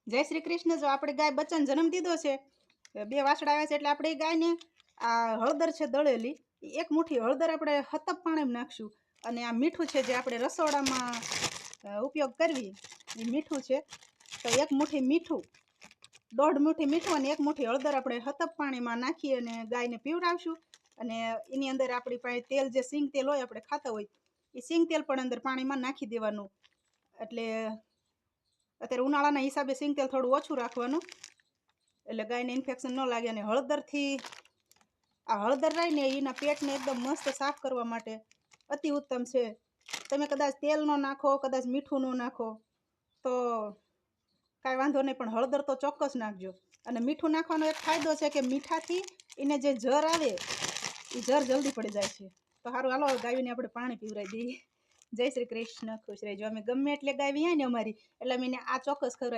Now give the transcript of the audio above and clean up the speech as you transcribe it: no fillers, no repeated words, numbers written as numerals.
જય શ્રી કૃષ્ણ। જો આપણે ગાય બચ્ચાને જન્મ દીધો છે, 2 વાછડા આવ્યા છે, એટલે આપણે એ ગાયને આ હળદર છે દળેલી, એક મુઠ્ઠી હળદર આપણે હતપ પાણીમાં નાખશું। અને આ મીઠું છે જે આપણે રસોડામાં ઉપયોગ કરવી એ મીઠું છે, તો એક મુઠ્ઠી મીઠું, 1.5 મુઠ્ઠી મીઠું અને 1 મુઠ્ઠી હળદર આપણે હતપ પાણીમાં નાખી અને ગાયને પીવડાવશું। અને એની અંદર આપણી પાસે તેલ, જે સિંગ તેલ હોય આપણે ખાતા હોય એ સિંગ તેલ પણ અંદર પાણીમાં નાખી દેવાનું। એટલે અત્યારે ઉનાળાના હિસાબે સિંગ તેલ થોડું ઓછું રાખવાનું, એટલે ગાયને ઇન્ફેક્શન ન લાગે। અને હળદરથી, આ હળદર રહીને એના પેટને એકદમ મસ્ત સાફ કરવા માટે અતિ ઉત્તમ છે। તમે કદાચ તેલ ન નાખો, કદાચ મીઠું ન નાખો તો કાંઈ વાંધો નહીં, પણ હળદર તો ચોક્કસ નાખજો। અને મીઠું નાખવાનો એક ફાયદો છે કે મીઠાથી એને જે જર આવે એ જર જલ્દી પડી જાય છે। તો સારું, હાલો ગાયને આપણે પાણી પીવડાવી દઈએ। જય શ્રી કૃષ્ણ, ખુશ રહેજો। અમે ગમે એટલે ગાય વિયાય ને અમારી, એટલે અમે એને આ ચોક્કસ ખવડાવી।